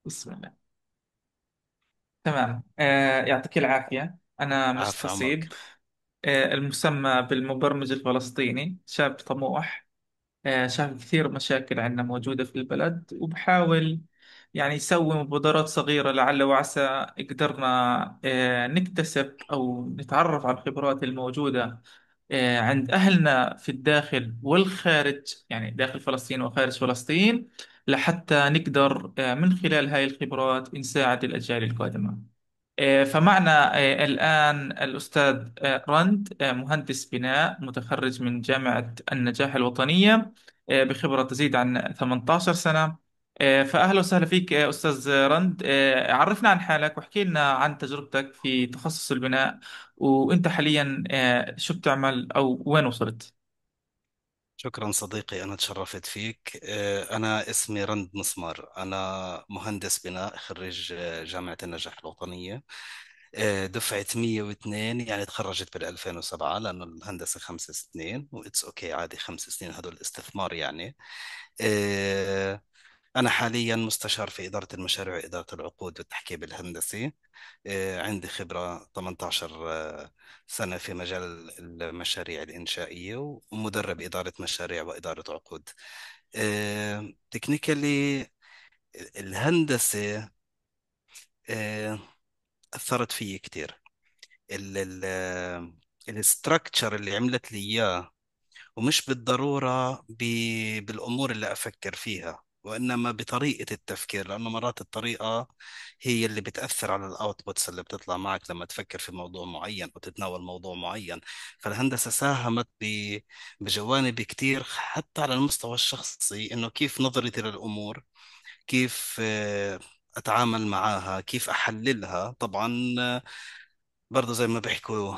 بسم الله. تمام، يعطيك العافية. أنا عفا عمرك. مستصيب، المسمى بالمبرمج الفلسطيني، شاب طموح. شاف كثير مشاكل عندنا موجودة في البلد، وبحاول يعني يسوي مبادرات صغيرة لعل وعسى قدرنا نكتسب أو نتعرف على الخبرات الموجودة عند أهلنا في الداخل والخارج، يعني داخل فلسطين وخارج فلسطين، لحتى نقدر من خلال هاي الخبرات نساعد الأجيال القادمة. فمعنا الآن الأستاذ رند، مهندس بناء متخرج من جامعة النجاح الوطنية، بخبرة تزيد عن 18 سنة. فأهلا وسهلا فيك أستاذ رند. عرفنا عن حالك واحكي لنا عن تجربتك في تخصص البناء، وأنت حاليا شو بتعمل أو وين وصلت؟ شكرا صديقي، أنا تشرفت فيك. أنا اسمي رند مسمار، أنا مهندس بناء خريج جامعة النجاح الوطنية. دفعة 102، يعني تخرجت بال 2007 لأنه الهندسة 5 سنين وإتس أوكي، عادي 5 سنين هدول استثمار يعني. آه، أنا حاليا مستشار في إدارة المشاريع وإدارة العقود والتحكيم الهندسي. عندي خبرة 18 سنة في مجال المشاريع الإنشائية، ومدرب إدارة مشاريع وإدارة عقود. تكنيكالي الهندسة آه، أثرت فيي كتير. الستركتشر اللي عملت لي إياه، ومش بالضرورة بالأمور اللي أفكر فيها، وإنما بطريقة التفكير، لأنه مرات الطريقة هي اللي بتأثر على الأوتبوتس اللي بتطلع معك لما تفكر في موضوع معين أو تتناول موضوع معين. فالهندسة ساهمت بجوانب كتير، حتى على المستوى الشخصي، إنه كيف نظرتي للأمور، كيف أتعامل معاها، كيف أحللها. طبعا برضه زي ما بيحكوا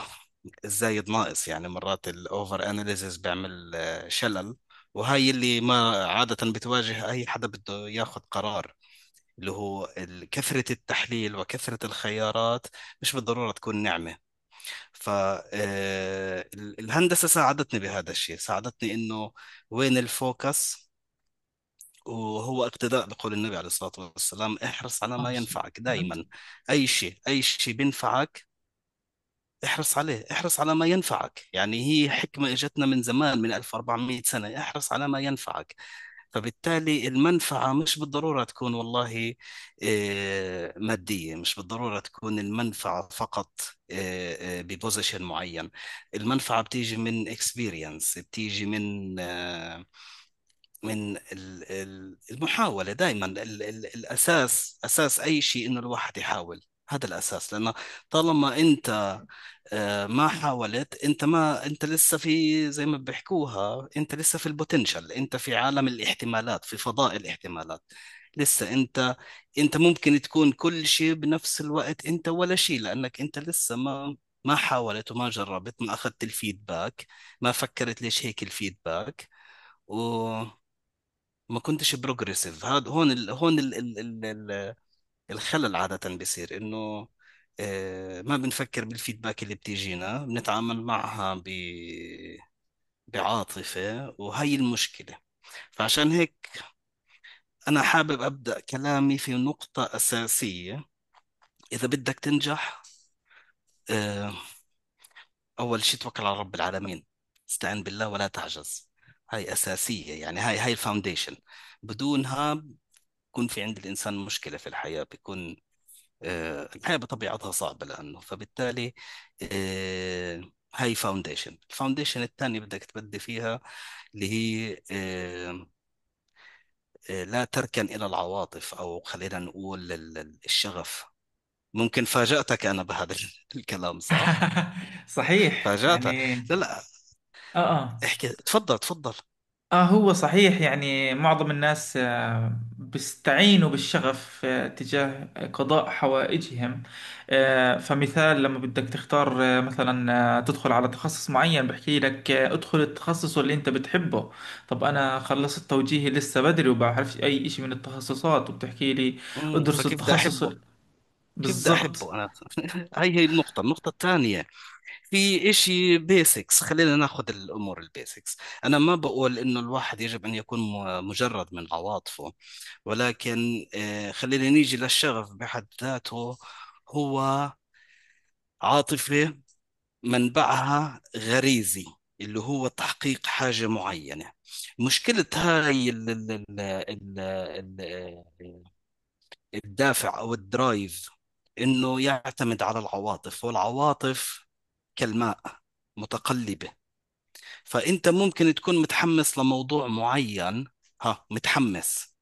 الزايد ناقص، يعني مرات الاوفر اناليسيس بيعمل شلل. وهاي اللي ما عادة بتواجه اي حدا بده ياخذ قرار، اللي هو كثرة التحليل وكثرة الخيارات مش بالضرورة تكون نعمة. فالهندسة ساعدتني بهذا الشيء، ساعدتني انه وين الفوكس. وهو اقتداء بقول النبي عليه الصلاة والسلام: احرص على ما ماشي. ينفعك دائما. اي شيء بينفعك احرص عليه، احرص على ما ينفعك. يعني هي حكمة اجتنا من زمان، من 1400 سنة: احرص على ما ينفعك. فبالتالي المنفعة مش بالضرورة تكون والله مادية، مش بالضرورة تكون المنفعة فقط ببوزيشن معين. المنفعة بتيجي من اكسبيرينس، بتيجي من المحاولة دائما. الأساس، أساس أي شيء إنه الواحد يحاول. هذا الأساس، لأنه طالما أنت ما حاولت، انت لسه في، زي ما بيحكوها، انت لسه في البوتنشال، انت في عالم الاحتمالات، في فضاء الاحتمالات. لسه انت ممكن تكون كل شيء بنفس الوقت، انت ولا شيء، لانك انت لسه ما حاولت وما جربت، ما اخذت الفيدباك، ما فكرت ليش هيك الفيدباك، وما كنتش بروجريسيف. هذا هون الخلل عادة بيصير، انه ما بنفكر بالفيدباك اللي بتيجينا، بنتعامل معها بعاطفة، وهي المشكلة. فعشان هيك أنا حابب أبدأ كلامي في نقطة أساسية. إذا بدك تنجح، آه، أول شيء توكل على رب العالمين، استعن بالله ولا تعجز. هاي أساسية، يعني هاي الفاونديشن. بدونها بكون في عند الإنسان مشكلة في الحياة، بيكون الحياة بطبيعتها صعبة، لأنه فبالتالي هاي فاونديشن. الفاونديشن الثانية بدك تبدي فيها، اللي هي لا تركن إلى العواطف، أو خلينا نقول الشغف. ممكن فاجأتك أنا بهذا الكلام، صح؟ صحيح فاجأتك. يعني. لا لا، آه آه احكي، تفضل تفضل. هو صحيح، يعني معظم الناس بيستعينوا بالشغف تجاه قضاء حوائجهم. فمثال لما بدك تختار مثلا تدخل على تخصص معين، بحكي لك ادخل التخصص اللي انت بتحبه. طب انا خلصت توجيهي لسه بدري وبعرفش اي اشي من التخصصات، وبتحكي لي ادرس فكيف بدي التخصص. أحبه؟ كيف بدي بالضبط. أحبه أنا؟ هي النقطة الثانية. في إشي بيسكس، خلينا ناخذ الأمور البيسكس. أنا ما بقول إنه الواحد يجب أن يكون مجرد من عواطفه، ولكن خلينا نيجي للشغف بحد ذاته. هو عاطفة منبعها غريزي، اللي هو تحقيق حاجة معينة. مشكلة هاي الدافع أو الدرايف إنه يعتمد على العواطف، والعواطف كالماء متقلبة. فأنت ممكن تكون متحمس لموضوع معين، ها متحمس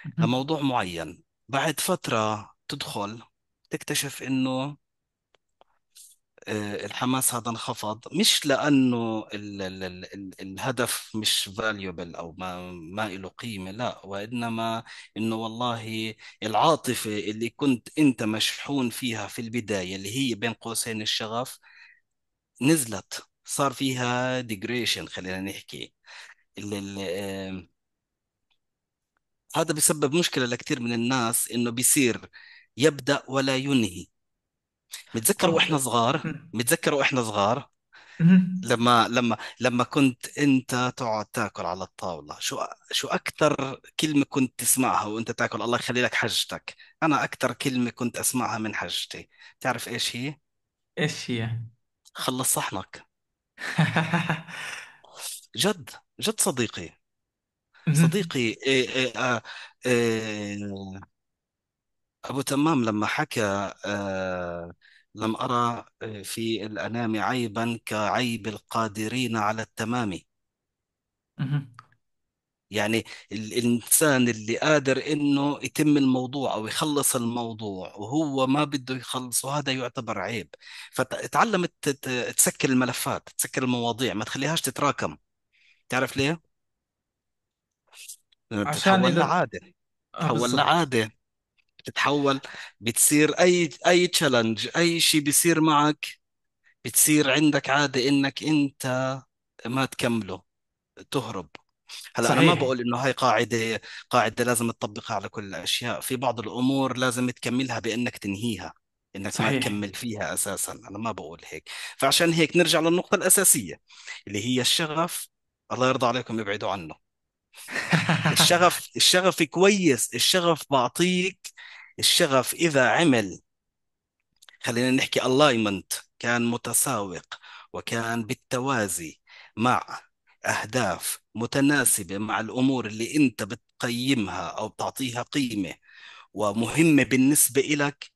مهم. لموضوع معين، بعد فترة تدخل تكتشف إنه الحماس هذا انخفض، مش لأنه الهدف مش valuable أو ما له قيمة، لا، وإنما إنه والله العاطفة اللي كنت أنت مشحون فيها في البداية، اللي هي بين قوسين الشغف، نزلت، صار فيها degradation، خلينا نحكي. ال ال آه، هذا بيسبب مشكلة لكثير من الناس، إنه بيصير يبدأ ولا ينهي. متذكر طب. وإحنا صغار، مهم. متذكر وإحنا صغار، مهم. لما كنت انت تقعد تاكل على الطاولة، شو اكثر كلمة كنت تسمعها وانت تاكل؟ الله يخلي لك حجتك. انا اكثر كلمة كنت اسمعها من حجتي، تعرف ايش هي؟ ايش هي؟ خلص صحنك. جد، جد صديقي، مهم. صديقي إيه ابو تمام لما حكى لم ارى في الانام عيبا كعيب القادرين على التمام. مهم. يعني الإنسان اللي قادر إنه يتم الموضوع أو يخلص الموضوع وهو ما بده يخلص، وهذا يعتبر عيب. فتعلم تسكر الملفات، تسكر المواضيع، ما تخليهاش تتراكم. تعرف ليه؟ لأنه عشان بتتحول اذا لعادة، تتحول بالضبط. لعادة، بتتحول، بتصير أي تشالنج، أي شيء بيصير معك، بتصير عندك عادة إنك أنت ما تكمله، تهرب. هلا انا ما صحيح. بقول انه هاي قاعده لازم تطبقها على كل الاشياء، في بعض الامور لازم تكملها بانك تنهيها، انك ما صحيح. تكمل فيها اساسا، انا ما بقول هيك. فعشان هيك نرجع للنقطه الاساسيه، اللي هي الشغف. الله يرضى عليكم ابعدوا عنه. الشغف كويس، الشغف بعطيك، الشغف اذا عمل، خلينا نحكي alignment، كان متساوق وكان بالتوازي مع أهداف متناسبة مع الأمور اللي أنت بتقيمها أو بتعطيها قيمة ومهمة بالنسبة إلك،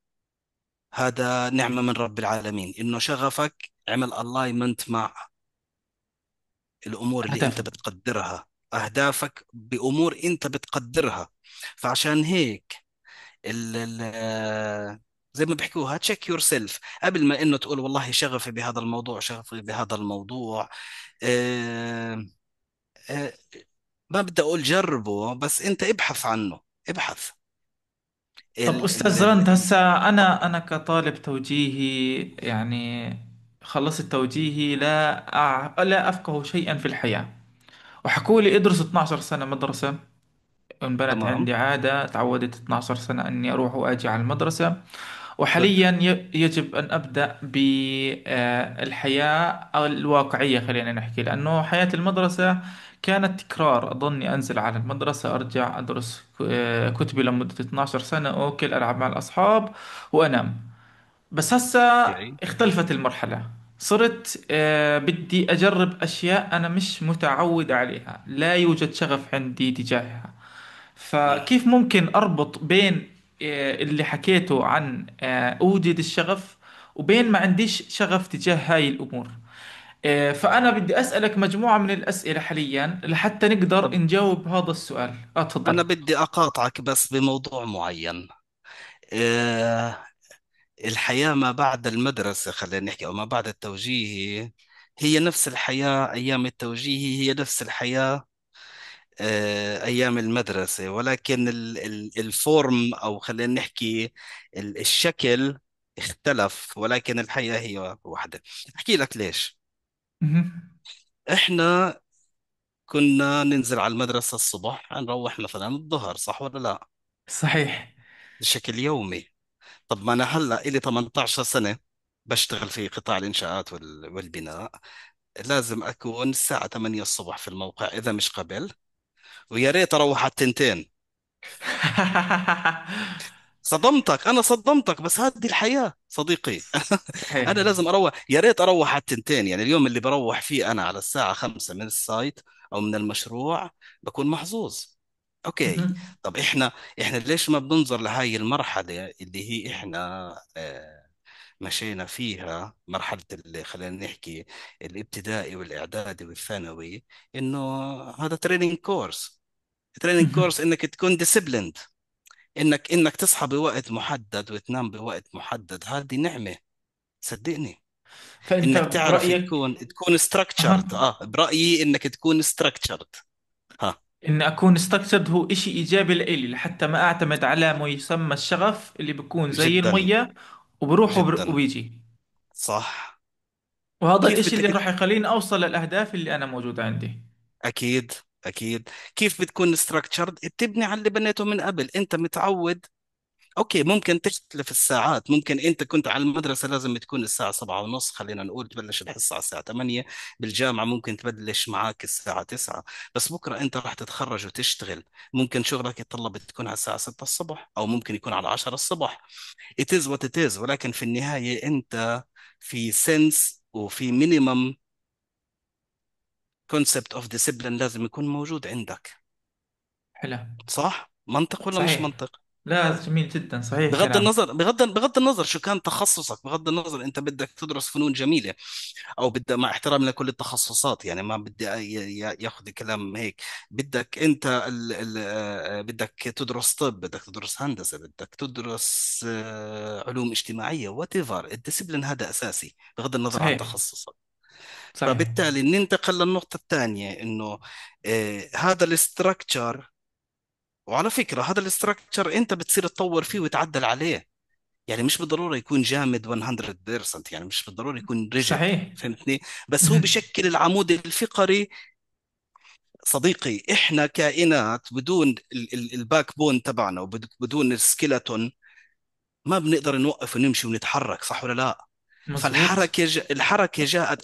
هذا نعمة من رب العالمين، إنه شغفك عمل alignment مع الأمور اللي أنت هدف. بتقدرها، أهدافك بأمور أنت بتقدرها. فعشان هيك ال ال زي ما بيحكوها تشيك يور سيلف، قبل ما انه تقول والله شغفي بهذا الموضوع، شغفي بهذا الموضوع. آه آه ما بدي اقول جربه، بس انت ابحث عنه، ابحث. طب ال ال أستاذ ال رند، هسا أنا كطالب توجيهي، يعني خلصت توجيهي، لا أفقه شيئا في الحياة، وحكوا لي ادرس 12 سنة مدرسة. انبنت تمام. عندي عادة، تعودت 12 سنة أني أروح وأجي على المدرسة. حلو. وحاليا يجب أن أبدأ بالحياة الواقعية، خلينا نحكي، لأنه حياة المدرسة كانت تكرار. أظني أنزل على المدرسة، أرجع أدرس كتبي لمدة 12 سنة، أكل، ألعب مع الأصحاب، وأنام. بس هسا طبيعي. اختلفت المرحلة. صرت بدي أجرب أشياء أنا مش متعود عليها، لا يوجد شغف عندي تجاهها. مم. فكيف ممكن أربط بين اللي حكيته عن أوجد الشغف، وبين ما عنديش شغف تجاه هاي الأمور؟ فأنا بدي أسألك مجموعة من الأسئلة حاليا لحتى نقدر طب نجاوب هذا السؤال. تفضل. انا بدي اقاطعك بس بموضوع معين. آه الحياة ما بعد المدرسة، خلينا نحكي، او ما بعد التوجيهي، هي نفس الحياة ايام التوجيهي، هي نفس الحياة أيام المدرسة، ولكن الفورم، أو خلينا نحكي الشكل اختلف، ولكن الحياة هي واحدة. أحكي لك ليش. مهم. إحنا كنا ننزل على المدرسة الصبح، نروح مثلا الظهر، صح ولا لا؟ صحيح. بشكل يومي. طب ما أنا هلأ إلي 18 سنة، بشتغل في قطاع الإنشاءات والبناء. لازم أكون الساعة 8 الصبح في الموقع إذا مش قبل، ويا ريت أروح على التنتين. صدمتك، أنا صدمتك، بس هذه الحياة صديقي. صحيح. أنا لازم أروح، يا ريت أروح على التنتين. يعني اليوم اللي بروح فيه أنا على الساعة 5 من السايت أو من المشروع بكون محظوظ. أوكي. مهم. طب إحنا ليش ما بننظر لهاي المرحلة اللي هي إحنا مشينا فيها، مرحلة اللي خلينا نحكي الابتدائي والإعدادي والثانوي، إنه هذا تريننج كورس. تريننج مهم. كورس إنك تكون ديسيبليند، انك تصحى بوقت محدد وتنام بوقت محدد، هذه نعمة، صدقني. فأنت انك تعرف برأيك، تكون أها، structured، برأيي انك تكون structured. ها. إن أكون structured هو إشي إيجابي لإلي، لحتى ما أعتمد على ما يسمى الشغف اللي بيكون زي جدا المية، وبروح جدا وبيجي. صح. وهذا كيف الإشي اللي بدك، راح يخليني أوصل للأهداف اللي أنا موجودة عندي. اكيد اكيد. كيف بتكون structured؟ بتبني على اللي بنيته من قبل، انت متعود. اوكي، ممكن تختلف الساعات، ممكن انت كنت على المدرسة لازم تكون الساعة 7:30، خلينا نقول تبلش الحصة على الساعة 8. بالجامعة ممكن تبلش معك الساعة 9. بس بكرة انت راح تتخرج وتشتغل، ممكن شغلك يتطلب تكون على الساعة 6 الصبح، او ممكن يكون على 10 الصبح. it is what it is. ولكن في النهاية انت في سنس وفي minimum concept of discipline لازم يكون موجود عندك. حلو. صح؟ منطق ولا مش صحيح. منطق؟ لا، جميل جدا، صحيح بغض كلامك. النظر، بغض النظر شو كان تخصصك، بغض النظر انت بدك تدرس فنون جميلة او بدك، مع احترام لكل التخصصات، يعني ما بدي ياخذ كلام هيك. بدك انت بدك تدرس طب، بدك تدرس هندسة، بدك تدرس علوم اجتماعية، وات ايفر الديسيبلين هذا اساسي بغض النظر عن صحيح. تخصصك. صحيح. فبالتالي ننتقل للنقطة الثانية، انه هذا الاستراكشر. وعلى فكرة هذا الاستراكشر انت بتصير تطور فيه وتعدل عليه. يعني مش بالضرورة يكون جامد 100%، يعني مش بالضرورة يكون ريجيد. صحيح. فهمتني؟ بس هو مهم. بشكل العمود الفقري. صديقي، احنا كائنات بدون الباك بون تبعنا وبدون السكيلتون ما بنقدر نوقف ونمشي ونتحرك، صح ولا لا؟ مظبوط.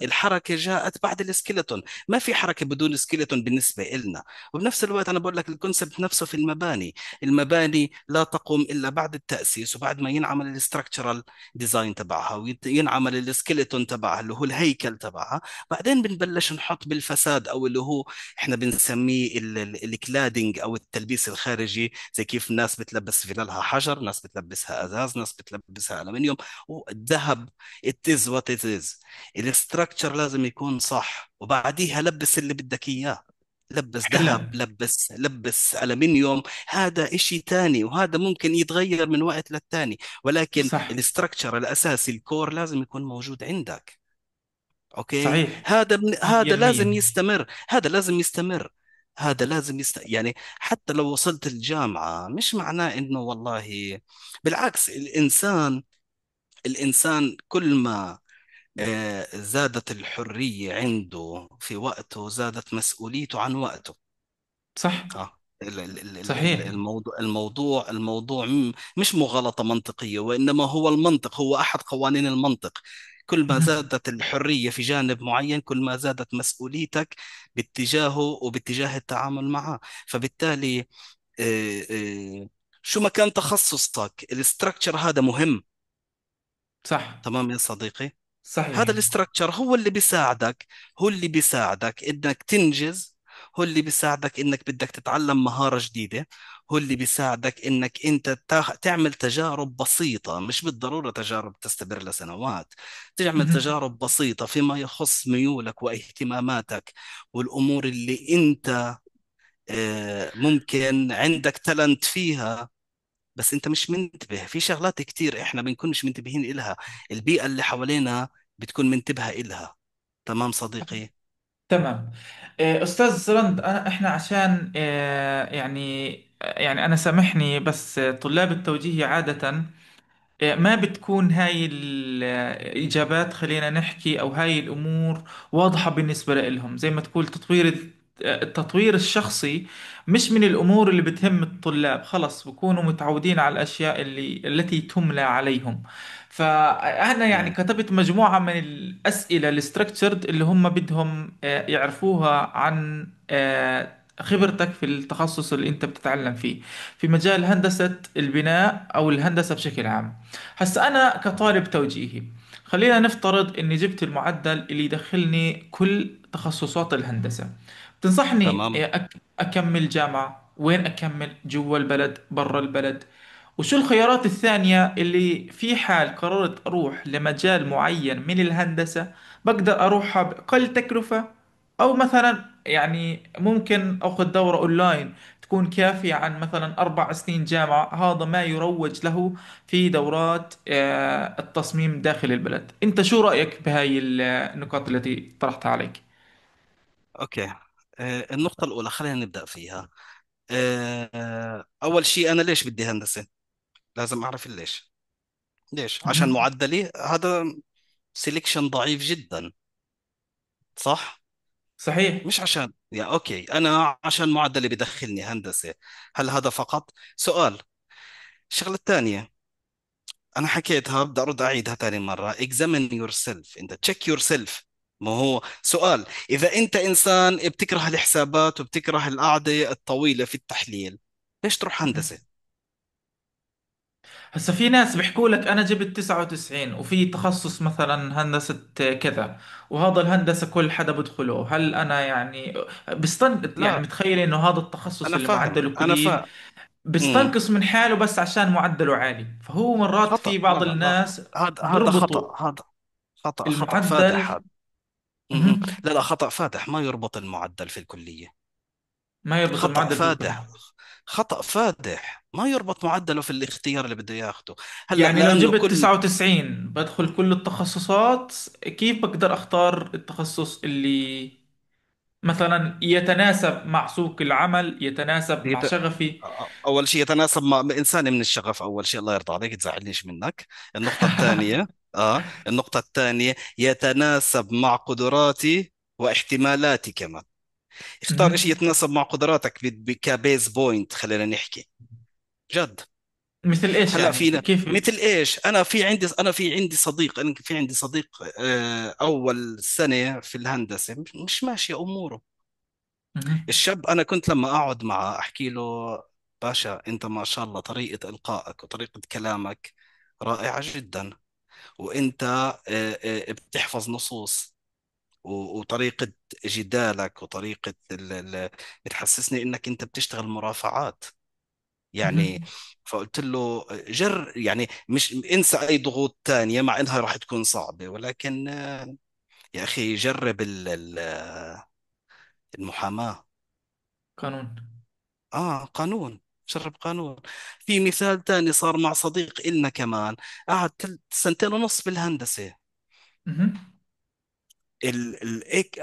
الحركة جاءت بعد السكيلتون. ما في حركة بدون سكيلتون بالنسبة إلنا. وبنفس الوقت أنا بقول لك الكونسبت نفسه في المباني. المباني لا تقوم إلا بعد التأسيس وبعد ما ينعمل الاستراكشرال ديزاين تبعها وينعمل السكيلتون تبعها اللي هو الهيكل تبعها. بعدين بنبلش نحط بالفساد أو اللي هو إحنا بنسميه الكلادينج أو التلبيس الخارجي، زي كيف الناس بتلبس فيلالها حجر، ناس بتلبسها أزاز، ناس بتلبسها ألمنيوم والذهب. it is what it is. الاستراكشر لازم يكون صح، وبعديها لبس اللي بدك اياه. لبس حلو. ذهب، لبس ألمنيوم، هذا إشي تاني، وهذا ممكن يتغير من وقت للتاني. ولكن صح. الاستراكشر الأساسي الكور لازم يكون موجود عندك. أوكي. صحيح. هذا لازم 100%. يستمر، هذا لازم يستمر. يعني حتى لو وصلت الجامعة مش معناه إنه والله. بالعكس، الإنسان كل ما زادت الحرية عنده في وقته زادت مسؤوليته عن وقته. صح. ها. صحيح. الموضوع مش مغالطة منطقية، وإنما هو المنطق، هو أحد قوانين المنطق. كل ما مهم. زادت الحرية في جانب معين كل ما زادت مسؤوليتك باتجاهه وباتجاه التعامل معه. فبالتالي آه، شو ما كان تخصصك الاستراكشر هذا مهم. صح. تمام يا صديقي. هذا صحيح. الاستراكشر هو اللي بيساعدك انك تنجز. هو اللي بيساعدك انك بدك تتعلم مهارة جديدة. هو اللي بيساعدك انك انت تعمل تجارب بسيطة، مش بالضرورة تجارب تستمر لسنوات. تعمل مهم. تجارب بسيطة فيما يخص ميولك واهتماماتك والامور اللي انت ممكن عندك تلنت فيها، بس انت مش منتبه في شغلات كتير احنا بنكونش منتبهين إلها. البيئة اللي حوالينا بتكون منتبهة إلها. تمام صديقي. تمام. أستاذ زرند، إحنا عشان يعني أنا سامحني، بس طلاب التوجيه عادة ما بتكون هاي الإجابات، خلينا نحكي، أو هاي الأمور واضحة بالنسبة لهم، زي ما تقول تطوير التطوير الشخصي مش من الأمور اللي بتهم الطلاب، خلص بكونوا متعودين على الأشياء التي تملى عليهم. فأنا يعني مم. كتبت مجموعة من الأسئلة الستركتشرد اللي هم بدهم يعرفوها عن خبرتك في التخصص اللي أنت بتتعلم فيه، في مجال هندسة البناء أو الهندسة بشكل عام. هسا أنا كطالب توجيهي، خلينا نفترض إني جبت المعدل اللي يدخلني كل تخصصات الهندسة. تنصحني تمام. أكمل جامعة وين؟ أكمل جوا البلد برا البلد؟ وشو الخيارات الثانية اللي في حال قررت أروح لمجال معين من الهندسة بقدر أروحها بأقل تكلفة؟ أو مثلا يعني ممكن أخذ دورة أونلاين تكون كافية عن مثلا 4 سنين جامعة، هذا ما يروج له في دورات التصميم داخل البلد. أنت شو رأيك بهاي النقاط التي طرحتها عليك؟ اوكي. النقطة الأولى خلينا نبدأ فيها. أول شيء، أنا ليش بدي هندسة؟ لازم أعرف الليش. ليش؟ عشان مهم. معدلي هذا سيلكشن ضعيف جدا، صح؟ صحيح. مش عشان أوكي، أنا عشان معدلي بدخلني هندسة. هل هذا فقط؟ سؤال. الشغلة الثانية، أنا حكيتها بدي أرد أعيدها ثاني مرة. examine yourself، أنت check yourself. ما هو سؤال، إذا أنت إنسان بتكره الحسابات وبتكره القعدة الطويلة في التحليل، ليش تروح مهم. هندسة؟ هسا في ناس بيحكوا لك أنا جبت 99 وفي تخصص مثلا هندسة كذا، وهذا الهندسة كل حدا بدخله، هل أنا يعني يعني لا، متخيل إنه هذا التخصص أنا اللي فاهم، معدله أنا قليل فاهم. امم بيستنقص من حاله بس عشان معدله عالي؟ فهو مرات خطأ. في لا بعض لا لا، الناس هذا بيربطوا خطأ. هذا خطأ فادح المعدل. هذا. مهم. لا لا، خطأ فادح. ما يربط المعدل في الكلية. ما يربط خطأ المعدل في الكل. فادح. خطأ فادح، ما يربط معدله في الاختيار اللي بده ياخده. هلا يعني لو لأنه جبت كل 99 بدخل كل التخصصات، كيف بقدر أختار التخصص اللي مثلا يتناسب مع سوق العمل، يتناسب مع يت... شغفي؟ اول شيء يتناسب مع انسان من الشغف. اول شيء، الله يرضى عليك تزعلنيش منك. النقطة الثانية يتناسب مع قدراتي واحتمالاتي كمان. اختار شيء مهم. يتناسب مع قدراتك كبيز بوينت، خلينا نحكي جد. مثل ايش هلا يعني فينا كيف؟ مثل ايش؟ انا في عندي صديق اول سنة في الهندسة مش ماشية اموره. مهم. الشاب، أنا كنت لما أقعد معه أحكي له: باشا، أنت ما شاء الله طريقة إلقائك وطريقة كلامك رائعة جدا، وأنت بتحفظ نصوص، وطريقة جدالك وطريقة بتحسسني إنك أنت بتشتغل مرافعات يعني. مهم. فقلت له: يعني مش انسى أي ضغوط تانية مع إنها راح تكون صعبة، ولكن يا أخي جرب المحاماة. قانون. قانون. جرب قانون. في مثال تاني صار مع صديق إلنا كمان، قعد سنتين ونص بالهندسة. مهم.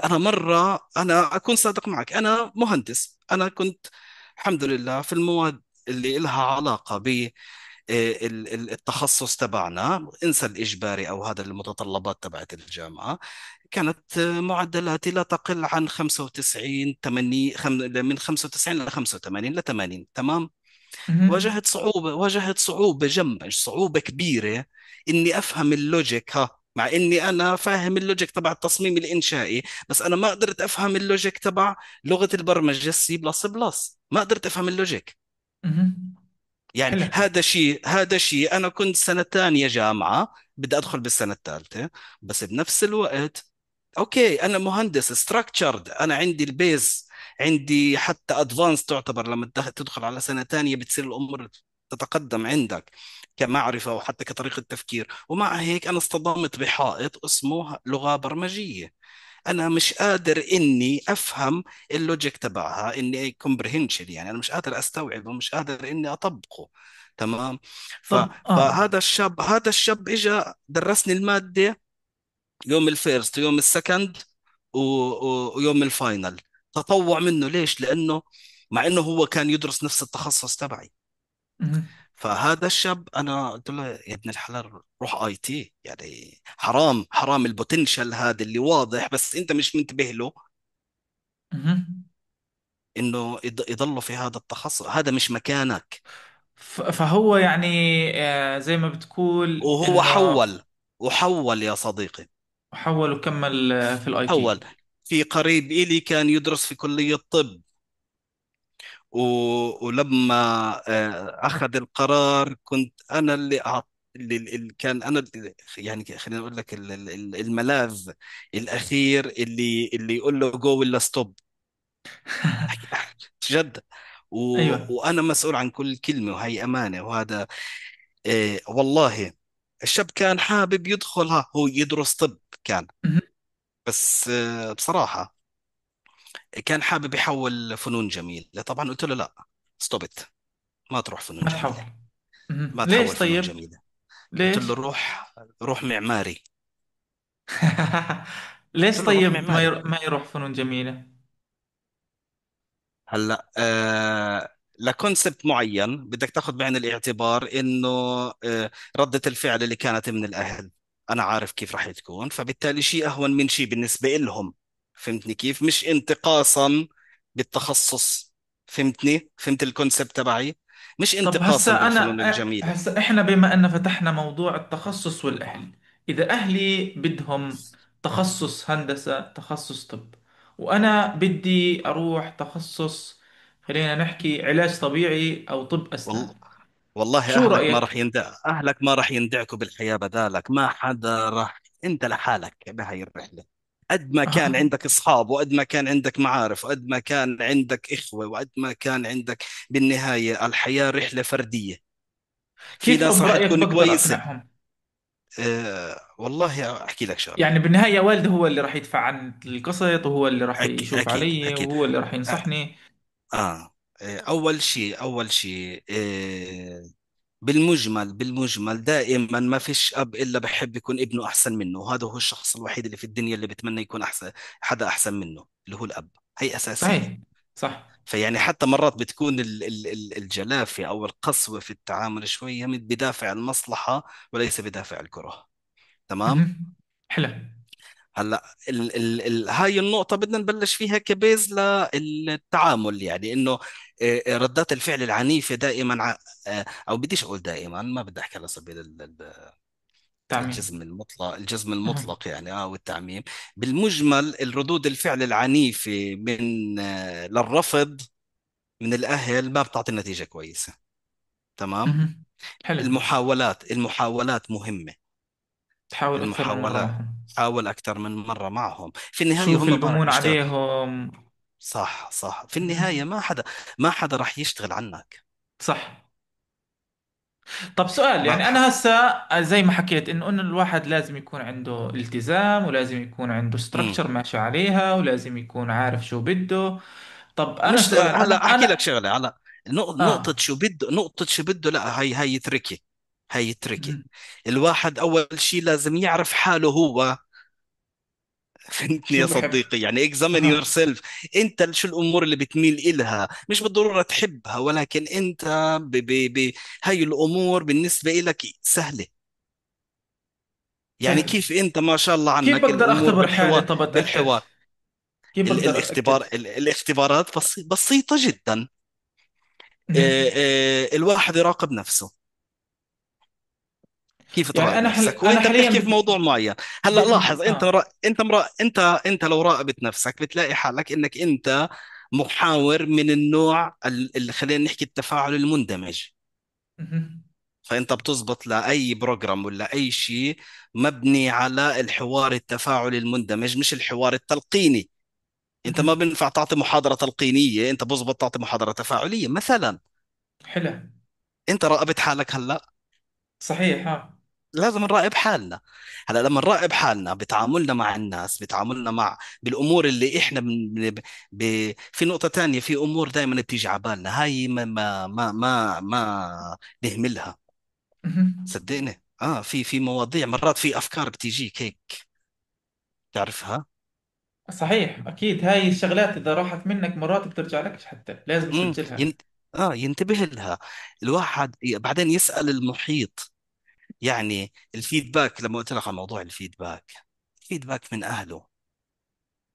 أنا مرة، أنا أكون صادق معك، أنا مهندس. أنا كنت الحمد لله في المواد اللي إلها علاقة بالتخصص تبعنا، انسى الإجباري أو هذا المتطلبات تبعت الجامعة. كانت معدلاتي لا تقل عن 95 80 من 95 ل 85 ل 80. تمام. مهم. واجهت صعوبة جما، صعوبة كبيرة إني أفهم اللوجيك. مع إني أنا فاهم اللوجيك تبع التصميم الإنشائي، بس أنا ما قدرت أفهم اللوجيك تبع لغة البرمجة السي بلس بلس. ما قدرت أفهم اللوجيك. مهم. يعني حلو. هذا شيء أنا كنت سنة ثانية جامعة، بدي أدخل بالسنة الثالثة. بس بنفس الوقت، اوكي، انا مهندس ستراكتشرد، انا عندي البيز، عندي حتى ادفانس تعتبر. لما تدخل على سنة تانية بتصير الامور تتقدم عندك كمعرفة وحتى كطريقة تفكير. ومع هيك انا اصطدمت بحائط اسمه لغة برمجية. انا مش قادر اني افهم اللوجيك تبعها، اني كومبرهنشن، يعني انا مش قادر استوعبه، مش قادر اني اطبقه. تمام. طب فهذا الشاب اجى درسني المادة يوم الفيرست ويوم السكند ويوم الفاينل. تطوع منه. ليش؟ لأنه مع أنه هو كان يدرس نفس التخصص تبعي. مهم. فهذا الشاب أنا قلت له: يا ابن الحلال، روح اي تي. يعني حرام حرام البوتنشل هذا اللي واضح بس أنت مش منتبه له. مهم. انه يضلوا في هذا التخصص، هذا مش مكانك. فهو يعني زي ما بتقول وهو انه وحول يا صديقي. حول وكمل في الاي حول. تي. في قريب إلي كان يدرس في كلية طب، ولما أخذ القرار كنت أنا اللي كان أنا يعني خلينا أقول لك الملاذ الأخير اللي يقول له جو ولا ستوب. جد. ايوه. وأنا مسؤول عن كل كلمة، وهي أمانة. وهذا والله الشاب كان حابب يدخلها، هو يدرس طب كان، مهم. بس بصراحة كان حابب يحول فنون جميلة. طبعا قلت له لا، ستوبت، ما تروح فنون ما تحول. جميلة، مهم. ما ليش تحول فنون طيب؟ جميلة. قلت له ليش؟ روح معماري. ليش قلت له روح طيب معماري. ما يروح فنون جميلة؟ هلا لكونسبت معين بدك تاخذ بعين الاعتبار انه ردة الفعل اللي كانت من الاهل انا عارف كيف راح تكون، فبالتالي شيء اهون من شيء بالنسبة لهم. فهمتني كيف؟ مش انتقاصا بالتخصص. فهمتني؟ فهمت الكونسبت تبعي؟ مش طب انتقاصا هسا بالفنون أنا الجميلة. هسا إحنا بما أن فتحنا موضوع التخصص والأهل، إذا أهلي بدهم تخصص هندسة، تخصص طب، وأنا بدي أروح تخصص، خلينا نحكي علاج طبيعي أو طب أسنان، والله شو اهلك ما راح رأيك؟ اهلك ما راح يندعكوا بالحياه بدالك. ما حدا راح، انت لحالك بهاي الرحله. قد ما كان عندك اصحاب، وقد ما كان عندك معارف، وقد ما كان عندك اخوه، وقد ما كان عندك، بالنهايه الحياه رحله فرديه. في كيف ناس راح برأيك تكون بقدر كويسه. أقنعهم؟ والله احكي لك شغله. يعني بالنهاية والدي هو اللي راح يدفع عن القسط، وهو اللي راح يشوف اكيد علي، اكيد. وهو اللي راح آه ينصحني. اول شيء بالمجمل دائما ما فيش اب الا بحب يكون ابنه احسن منه، وهذا هو الشخص الوحيد اللي في الدنيا اللي بتمنى يكون احسن، حدا احسن منه، اللي هو الاب. هي اساسيه. صحيح. صح. فيعني حتى مرات بتكون الجلافه او القسوه في التعامل شويه بدافع المصلحه وليس بدافع الكره. تمام. مهم. حلو. هلا هاي النقطة بدنا نبلش فيها كبيز للتعامل، يعني انه ردات الفعل العنيفة دائما او بديش اقول دائما، ما بدي احكي على سبيل تعميم. الجزم أها. المطلق يعني والتعميم. بالمجمل الردود الفعل العنيفة من للرفض من الاهل ما بتعطي نتيجة كويسة. تمام. مهم. حلو. المحاولات مهمة. تحاول أكثر من مرة المحاولات، معهم. حاول أكثر من مرة معهم. في النهاية شوف هم ما راح البمون يشتغل. عليهم. صح صح. في النهاية مهم. ما حدا راح يشتغل عنك. صح. طب سؤال، ما يعني أنا هسا زي ما حكيت إنه الواحد لازم يكون عنده التزام، ولازم يكون عنده مم. ستركتشر ماشي عليها، ولازم يكون عارف شو بده. طب أنا مش سؤال، هلا احكي لك أنا شغله على آه نقطه شو بده. لا، هي تركي. هي تركي. مهم. الواحد اول شيء لازم يعرف حاله هو. فهمتني يا شو بحب. صديقي؟ يعني examine أها. yourself. انت شو الامور اللي بتميل إلها؟ مش بالضروره تحبها، ولكن انت هاي الامور بالنسبه لك سهله. يعني سهل. كيف انت ما شاء الله كيف عنك بقدر الامور أختبر حالي؟ بالحوار. طب أتأكد. بالحوار كيف بقدر أتأكد؟ الاختبارات بسيطه جدا. مهم. الواحد يراقب نفسه. كيف يعني تراقب نفسك أنا وانت حاليا بتحكي في موضوع معين؟ هلا لاحظ، انت آه. انت لو راقبت نفسك بتلاقي حالك انك انت محاور من النوع اللي خلينا نحكي التفاعل المندمج. مهم. فانت بتزبط لاي بروجرام ولا اي شيء مبني على الحوار التفاعلي المندمج، مش الحوار التلقيني. انت ما مهم. بينفع تعطي محاضرة تلقينية، انت بزبط تعطي محاضرة تفاعلية مثلا. حلو. انت راقبت حالك هلا؟ صحيح ها. لازم نراقب حالنا. هلا لما نراقب حالنا بتعاملنا مع الناس، بتعاملنا مع بالامور اللي احنا في نقطة تانية، في امور دائما بتيجي على بالنا، هاي ما نهملها. مهم. صدقني في مواضيع مرات، في افكار بتيجيك هيك تعرفها. صحيح أكيد، هاي الشغلات إذا راحت منك مرات بترجع لك، حتى لازم امم تسجلها. ينت... ينتبه لها. الواحد بعدين يسأل المحيط. يعني الفيدباك، لما قلت لك عن موضوع الفيدباك من اهله.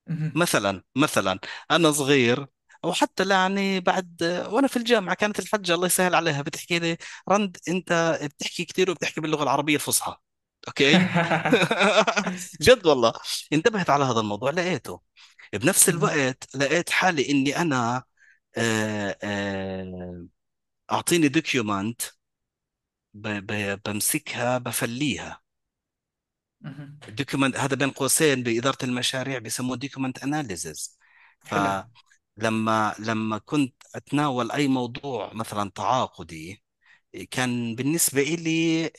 مهم. مثلا انا صغير، او حتى يعني بعد وانا في الجامعه كانت الحجه الله يسهل عليها بتحكي لي: رند انت بتحكي كثير وبتحكي باللغه العربيه الفصحى. اوكي. جد والله. انتبهت على هذا الموضوع لقيته. بنفس الوقت لقيت حالي اني انا اعطيني دوكيومنت بمسكها بفليها. الدوكيومنت هذا بين قوسين بإدارة المشاريع بيسموه دوكيومنت اناليسز. حلو. فلما كنت أتناول أي موضوع مثلا تعاقدي، كان بالنسبة إلي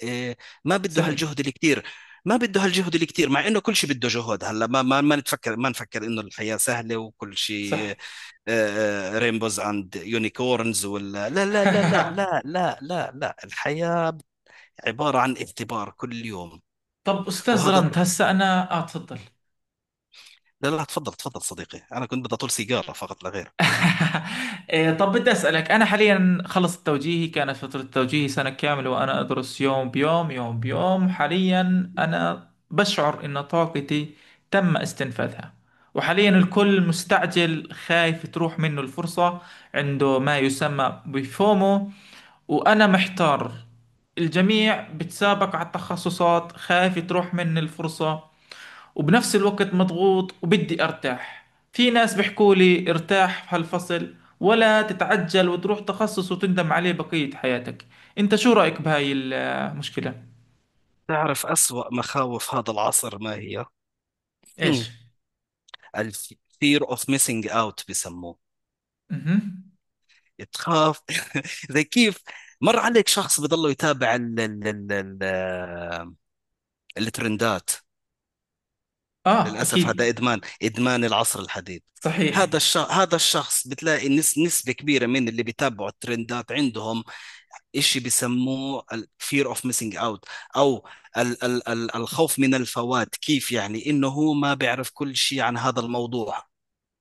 ما بده سهل. هالجهد الكتير. ما بده هالجهد الكتير، مع انه كل شيء بده جهد. هلا ما نفكر انه الحياة سهلة وكل شيء صح. رينبوز اند يونيكورنز ولا لا لا لا لا لا لا لا لا. الحياة عبارة عن اختبار كل يوم. طب أستاذ وهذا رنت، هسا أنا تفضل. لا لا، تفضل تفضل صديقي، انا كنت بدي اطول سيجاره فقط لا غير. طب بدي أسألك، أنا حاليا خلص التوجيهي، كانت فترة توجيهي سنة كاملة وأنا أدرس يوم بيوم يوم بيوم. حاليا أنا بشعر إن طاقتي تم استنفادها، وحاليا الكل مستعجل خايف تروح منه الفرصة، عنده ما يسمى بفومو، وأنا محتار. الجميع بتسابق على التخصصات، خايف تروح مني الفرصة، وبنفس الوقت مضغوط وبدي ارتاح. في ناس بيحكوا لي ارتاح في هالفصل ولا تتعجل وتروح تخصص وتندم عليه بقية حياتك. انت شو رأيك بهاي المشكلة؟ تعرف أسوأ مخاوف هذا العصر ما هي؟ ايش؟ ال fear of missing out بسموه. مهم. تخاف. زي كيف مر عليك شخص بضله يتابع الترندات. اه للأسف هذا اكيد. إدمان العصر الحديث. صحيح. هذا الشخص بتلاقي نسبة كبيرة من اللي بيتابعوا الترندات عندهم إشي بيسموه ال fear of missing out، أو الخوف من الفوات. كيف يعني؟ إنه هو ما بيعرف كل شيء عن هذا الموضوع.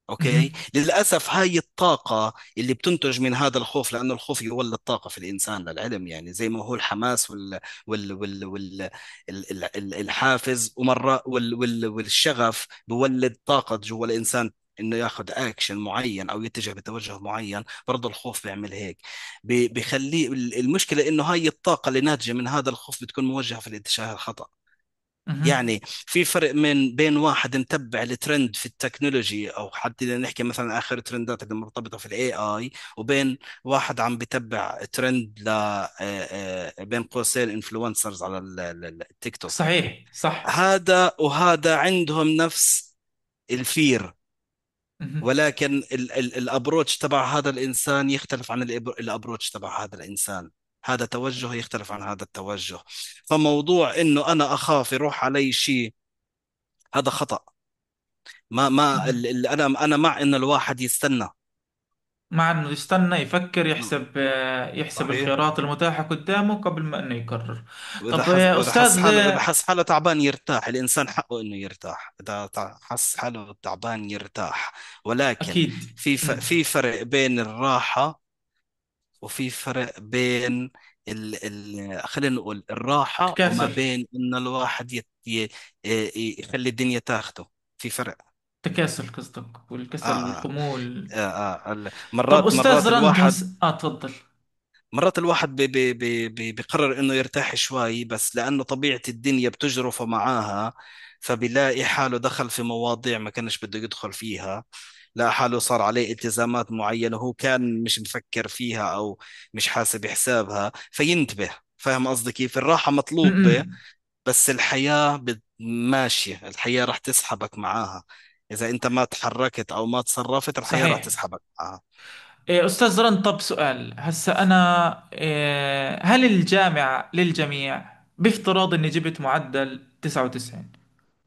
اوكي. مهم. للاسف هاي الطاقه اللي بتنتج من هذا الخوف، لانه الخوف يولد طاقه في الانسان للعلم، يعني زي ما هو الحماس الحافز، ومره والشغف بولد طاقه جوا الانسان انه ياخذ اكشن معين او يتجه بتوجه معين. برضه الخوف بيعمل هيك، بيخليه. المشكله انه هاي الطاقه اللي ناتجه من هذا الخوف بتكون موجهه في الاتجاه الخطأ. مهم. يعني في فرق بين واحد متبع الترند في التكنولوجي، او حتى إذا نحكي مثلا اخر الترندات اللي مرتبطه في الاي اي، وبين واحد عم بتبع ترند بين قوسين انفلونسرز على التيك توك. صحيح. صح. هذا وهذا عندهم نفس الفير، مهم. ولكن الابروتش تبع هذا الانسان يختلف عن الابروتش تبع هذا الانسان. هذا توجه يختلف عن هذا التوجه. فموضوع انه انا اخاف يروح علي شيء، هذا خطأ. ما مهم. انا مع ان الواحد يستنى. مع انه يستنى يفكر يحسب صحيح. الخيارات المتاحة قدامه قبل ما انه يقرر. واذا طب حس واذا حس استاذ. حاله اذا حس حاله تعبان يرتاح. الانسان حقه انه يرتاح اذا حس حاله تعبان يرتاح. ولكن اكيد. في فرق بين الراحة، وفي فرق بين خلينا نقول الراحة، وما تكاسل. بين ان الواحد يخلي الدنيا تاخده. في فرق. تكاسل قصدك، آه والكسل آه والخمول. طب مرات أستاذ رند الواحد تفضل. بيقرر انه يرتاح شوي، بس لانه طبيعة الدنيا بتجرفه معاها، فبيلاقي حاله دخل في مواضيع ما كانش بده يدخل فيها. لا، حاله صار عليه التزامات معينة هو كان مش مفكر فيها او مش حاسب حسابها، فينتبه. فاهم قصدي كيف؟ الراحة مطلوبة، م-م. بس الحياة ماشية. الحياة راح تسحبك معاها. إذا أنت ما تحركت أو ما تصرفت، الحياة راح صحيح. تسحبك معاها. أستاذ رند، طب سؤال هسا أنا، هل الجامعة للجميع بافتراض إني جبت معدل 99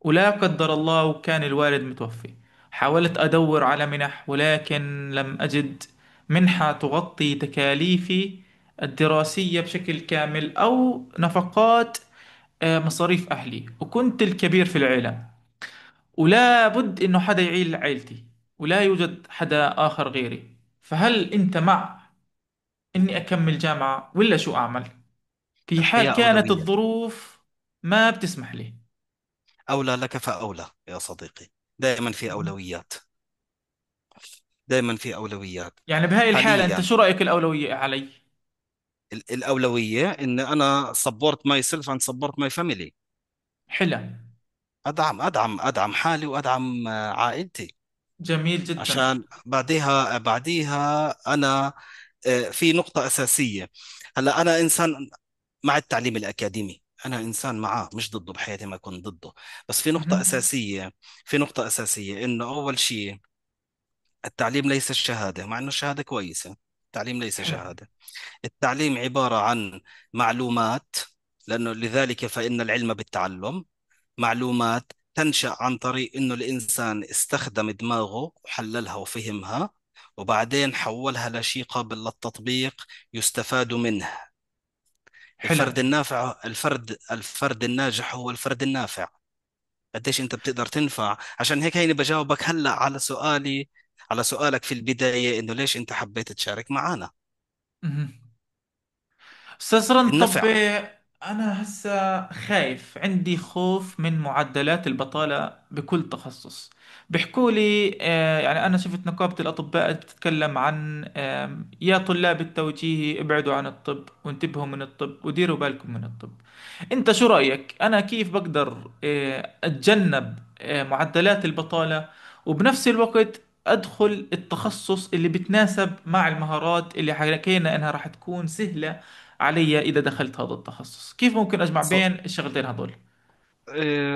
ولا قدر الله وكان الوالد متوفي؟ حاولت أدور على منح ولكن لم أجد منحة تغطي تكاليفي الدراسية بشكل كامل أو نفقات مصاريف أهلي، وكنت الكبير في العيلة، ولا بد إنه حدا يعيل عيلتي، ولا يوجد حدا آخر غيري. فهل أنت مع إني أكمل جامعة ولا شو أعمل في حال الحياة كانت أولوية. الظروف ما بتسمح لي؟ أولى لك فأولى يا صديقي. دائما في أولويات. دائما في أولويات. يعني بهاي الحالة أنت حاليا شو رأيك الأولوية علي؟ الأولوية إن أنا support myself and support my family. حلو. أدعم حالي وأدعم عائلتي. جميل جدا. عشان بعديها أنا في نقطة أساسية. هلا أنا إنسان مع التعليم الأكاديمي، أنا إنسان معاه مش ضده، بحياتي ما أكون ضده. بس في نقطة مهم. أساسية، في نقطة أساسية إنه أول شيء التعليم ليس الشهادة، مع إنه الشهادة كويسة. التعليم ليس حلو. شهادة. التعليم عبارة عن معلومات، لأنه لذلك فإن العلم بالتعلم. معلومات تنشأ عن طريق إنه الإنسان استخدم دماغه وحللها وفهمها، وبعدين حولها لشيء قابل للتطبيق يستفاد منه. حلو. الفرد الناجح هو الفرد النافع. قديش أنت بتقدر تنفع. عشان هيك هيني بجاوبك هلأ على سؤالي، على سؤالك في البداية إنه ليش أنت حبيت تشارك معنا. مهم. استاذ رند، طب النفع. انا هسه خايف، عندي خوف من معدلات البطالة بكل تخصص. بيحكوا لي يعني انا شفت نقابة الاطباء بتتكلم عن يا طلاب التوجيهي ابعدوا عن الطب وانتبهوا من الطب وديروا بالكم من الطب. انت شو رأيك؟ انا كيف بقدر اتجنب معدلات البطالة وبنفس الوقت ادخل التخصص اللي بتناسب مع المهارات اللي حكينا انها راح تكون سهلة علي إذا دخلت هذا التخصص؟ كيف ممكن أجمع بين الشغلتين هذول؟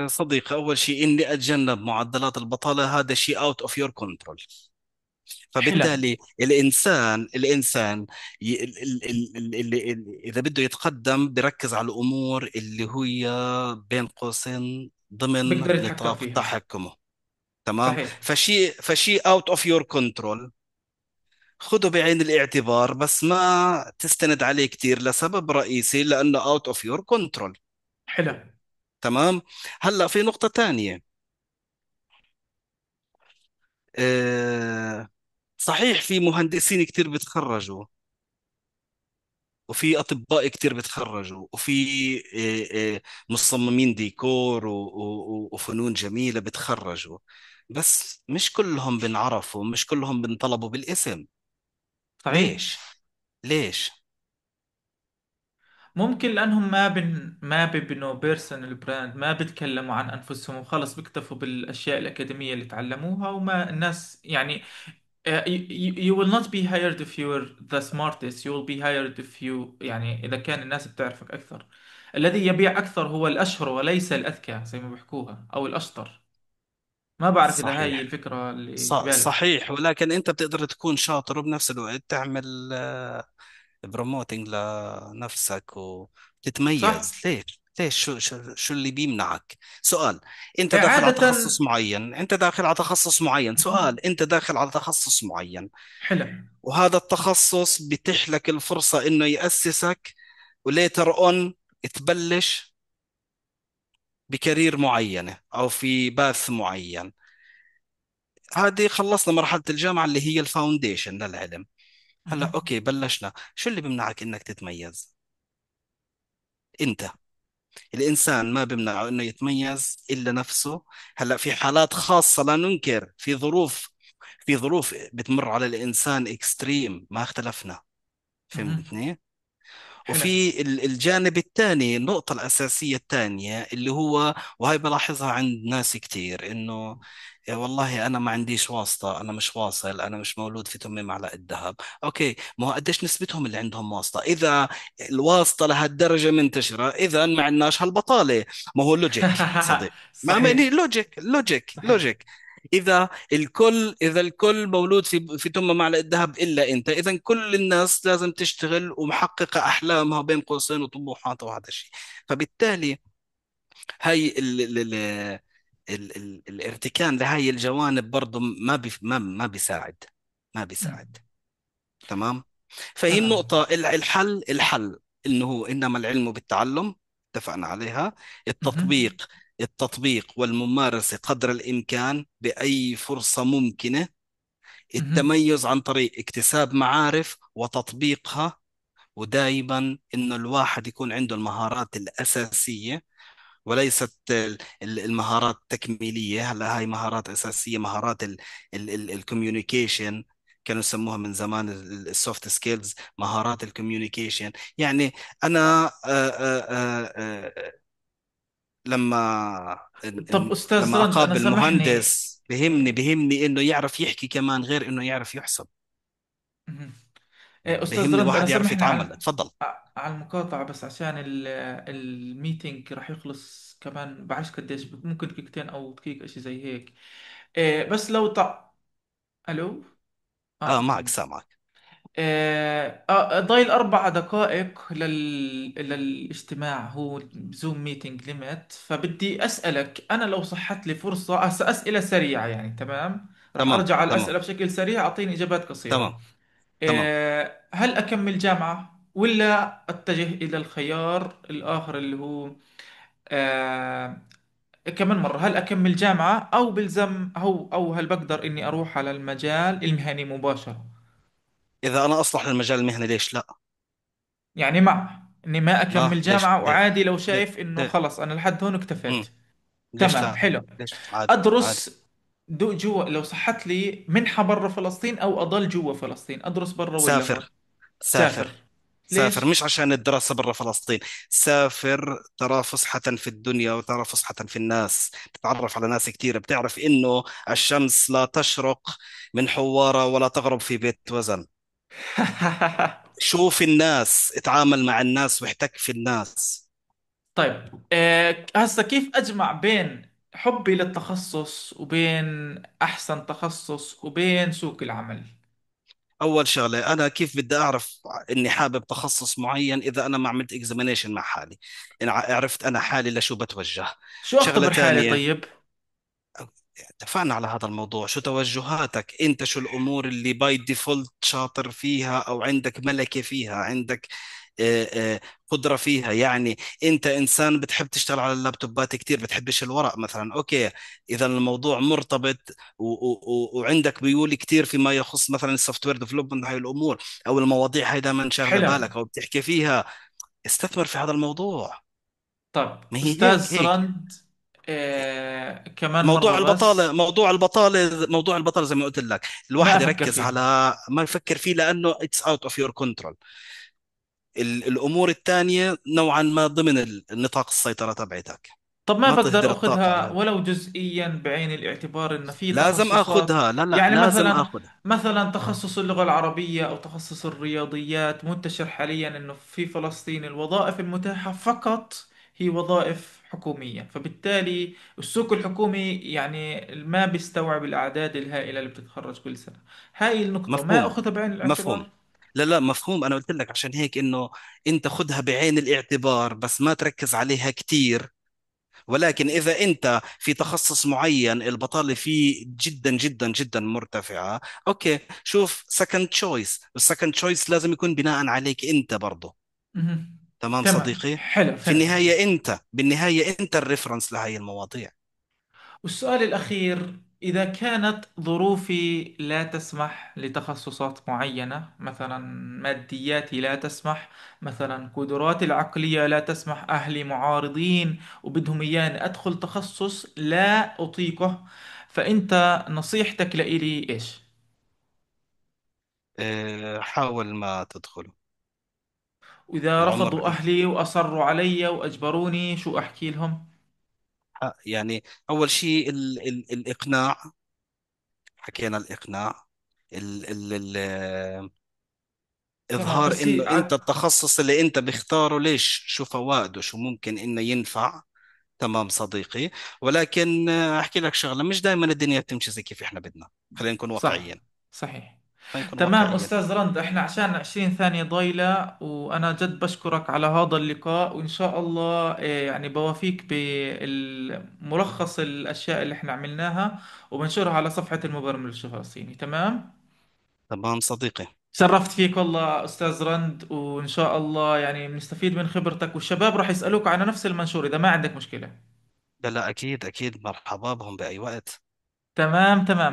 صديقي، أول شيء إني أتجنب معدلات البطالة هذا شيء out of your control. حلو. فبالتالي الإنسان إذا بده يتقدم بركز على الأمور اللي هي بين قوسين ضمن بقدر يتحكم نطاق فيها. تحكمه. تمام. صحيح. فشيء out of your control خده بعين الاعتبار، بس ما تستند عليه كثير لسبب رئيسي لأنه out of your control. حلو. تمام. هلا في نقطة تانية. أه صحيح في مهندسين كثير بتخرجوا، وفي اطباء كتير بتخرجوا، وفي مصممين ديكور وفنون جميلة بتخرجوا، بس مش كلهم بنعرفوا، مش كلهم بنطلبوا بالاسم. صحيح. ليش؟ ليش؟ ممكن لأنهم ما بيبنوا بيرسونال براند، ما بيتكلموا عن أنفسهم وخلص بيكتفوا بالأشياء الأكاديمية اللي تعلموها، وما الناس يعني you will not be hired if you're the smartest. you will be hired if you يعني إذا كان الناس بتعرفك أكثر. الذي يبيع أكثر هو الأشهر وليس الأذكى زي ما بيحكوها، أو الأشطر. ما بعرف إذا هاي صحيح. الفكرة اللي في بالك. صحيح، ولكن انت بتقدر تكون شاطر وبنفس الوقت تعمل بروموتينج لنفسك وتتميز. صح. ليش شو اللي بيمنعك؟ سؤال. انت داخل على عادة. تخصص معين، انت داخل على تخصص معين، مهم. سؤال، انت داخل على تخصص معين، حلو. وهذا التخصص بيتيح لك الفرصة انه يأسسك وليتر اون تبلش بكارير معينة او في باث معين. هذه خلصنا مرحلة الجامعة اللي هي الفاونديشن للعلم. هلا مهم. اوكي، بلشنا. شو اللي بيمنعك انك تتميز؟ انت. الإنسان ما بيمنعه إنه يتميز إلا نفسه. هلأ في حالات خاصة لا ننكر، في ظروف بتمر على الإنسان إكستريم، ما اختلفنا. مهم. فهمتني؟ حلو. وفي الجانب الثاني، النقطة الأساسية الثانية اللي هو، وهي بلاحظها عند ناس كتير، إنه يا والله أنا ما عنديش واسطة، أنا مش واصل، أنا مش مولود في تمي معلقة ذهب. أوكي، ما هو قديش نسبتهم اللي عندهم واسطة؟ إذا الواسطة لهالدرجة منتشرة، إذا ما عندناش هالبطالة. ما هو لوجيك صديق. ما يعني صحيح. لوجيك. صحيح. اذا الكل مولود في تمه معلقه ذهب الا انت، اذا كل الناس لازم تشتغل ومحققه احلامها بين قوسين وطموحاتها، وهذا الشيء. فبالتالي هاي الارتكان لهاي الجوانب برضه ما بيساعد. مم. تمام. فهي تمام. النقطة، الحل إنه هو إنما العلم بالتعلم، اتفقنا عليها. مهم. التطبيق والممارسة قدر الإمكان بأي فرصة ممكنة. مهم. التميز عن طريق اكتساب معارف وتطبيقها. ودائما إنه الواحد يكون عنده المهارات الأساسية، وليست المهارات التكميلية. هلا هاي مهارات أساسية، مهارات الكوميونيكيشن، كانوا يسموها من زمان السوفت سكيلز، مهارات الكوميونيكيشن. يعني أنا لما طب أستاذ لما رند، أنا أقابل سامحني. مهندس بهمني إنه يعرف يحكي كمان غير إنه يعرف يحسب. مهم. أستاذ بهمني رند، أنا واحد يعرف سامحني يتعامل. تفضل. على المقاطعة، بس عشان الميتينج راح يخلص كمان بعرفش قديش، ممكن دقيقتين أو دقيقة إشي زي هيك. بس لو ألو. معك أوكي. سامعك. ضايل 4 دقائق للاجتماع، هو زوم ميتينج ليميت. فبدي أسألك أنا، لو صحت لي فرصة أسئلة سريعة يعني، تمام؟ راح تمام أرجع على تمام الأسئلة بشكل سريع، أعطيني إجابات تمام قصيرة. تمام. هل أكمل جامعة ولا أتجه إلى الخيار الآخر اللي هو آه، كمان مرة، هل أكمل جامعة أو بلزم أو هل بقدر إني أروح على المجال المهني مباشرة؟ إذا أنا أصلح للمجال المهني ليش لا؟ يعني مع إني ما ما أكمل ليش جامعة، ليه؟ وعادي لو ليه شايف إنه ليه؟ خلص أنا لحد هون مم. اكتفيت. ليش تمام، لا؟ حلو. ليش عادي عادي. أدرس جوا، لو صحت لي منحة برا فلسطين أو أضل جوا فلسطين، أدرس برا ولا هون؟ سافر سافر. سافر سافر، ليش؟ مش عشان الدراسة برا فلسطين. سافر ترى فسحة في الدنيا وترى فسحة في الناس، تتعرف على ناس كتير، بتعرف إنه الشمس لا تشرق من حوارة ولا تغرب في بيت وزن. شوف الناس، اتعامل مع الناس واحتك في الناس. طيب، هسا كيف أجمع بين حبي للتخصص وبين أحسن تخصص وبين سوق العمل؟ أول شغلة، أنا كيف بدي أعرف إني حابب تخصص معين إذا أنا ما عملت إكزامينيشن مع حالي، إن عرفت أنا حالي لشو بتوجه. شو شغلة أختبر حالي تانية، طيب؟ اتفقنا على هذا الموضوع. شو توجهاتك انت؟ شو الامور اللي باي ديفولت شاطر فيها او عندك ملكة فيها، عندك قدرة فيها؟ يعني انت انسان بتحب تشتغل على اللابتوبات كتير، بتحبش الورق مثلا، اوكي. اذا الموضوع مرتبط وعندك ميول كتير فيما يخص مثلا السوفت وير ديفلوبمنت، هاي الامور او المواضيع هاي دائما شاغلة حلو. بالك او بتحكي فيها، استثمر في هذا الموضوع. طيب ما هي أستاذ هيك. رند، كمان مرة البطالة، بس. موضوع البطالة زي ما قلت لك، ما الواحد أفكر يركز فيه. على ما يفكر فيه لأنه it's out of your control. الأمور الثانية نوعا ما ضمن نطاق السيطرة تبعتك. طب ما ما بقدر تهدر الطاقة أخذها على هذا. ولو جزئيا بعين الاعتبار إن في لازم تخصصات؟ أخذها، لا لا يعني لازم مثلا، أخذها. تخصص اللغة العربية أو تخصص الرياضيات منتشر حاليا، إنه في فلسطين الوظائف المتاحة فقط هي وظائف حكومية، فبالتالي السوق الحكومي يعني ما بيستوعب الأعداد الهائلة اللي بتتخرج كل سنة. هاي النقطة ما مفهوم أخذها بعين مفهوم. الاعتبار. لا لا مفهوم، أنا قلت لك عشان هيك إنه أنت خذها بعين الاعتبار بس ما تركز عليها كتير. ولكن إذا أنت في تخصص معين البطالة فيه جدا جدا جدا مرتفعة، أوكي، شوف سكند تشويس، والسكند تشويس لازم يكون بناء عليك أنت برضه. مهم. تمام تمام، صديقي. حلو، في فهمت عليك. النهاية أنت، بالنهاية أنت الريفرنس لهي المواضيع. والسؤال الأخير، إذا كانت ظروفي لا تسمح لتخصصات معينة، مثلا مادياتي لا تسمح، مثلا قدراتي العقلية لا تسمح، أهلي معارضين وبدهم إياني أدخل تخصص لا أطيقه، فأنت نصيحتك لإلي إيش؟ حاول ما تدخله. وإذا العمر رفضوا أهلي وأصروا علي وأجبروني، شو أحكي لهم؟ يعني أول شيء الإقناع. حكينا الإقناع. ال ال ال تمام، إظهار بس هي إنه أنت التخصص اللي أنت بختاره ليش، شو فوائده، شو ممكن إنه ينفع. تمام صديقي. ولكن أحكي لك شغلة، مش دائما الدنيا بتمشي زي كيف إحنا بدنا. خلينا نكون صح، واقعيين. صحيح. خلينا نكون تمام واقعيين. أستاذ رند، إحنا عشان 20 ثانية ضايلة، وأنا جد بشكرك على هذا اللقاء، وإن شاء الله يعني بوافيك بالملخص الأشياء اللي إحنا عملناها، وبنشرها على صفحة المبرمج الفلسطيني. تمام. تمام صديقي. شرفت فيك والله أستاذ رند، وإن شاء الله يعني بنستفيد من خبرتك، والشباب راح يسألوك على نفس المنشور إذا ما عندك مشكلة. لا لا، أكيد أكيد، مرحبا بهم بأي وقت. تمام، تمام.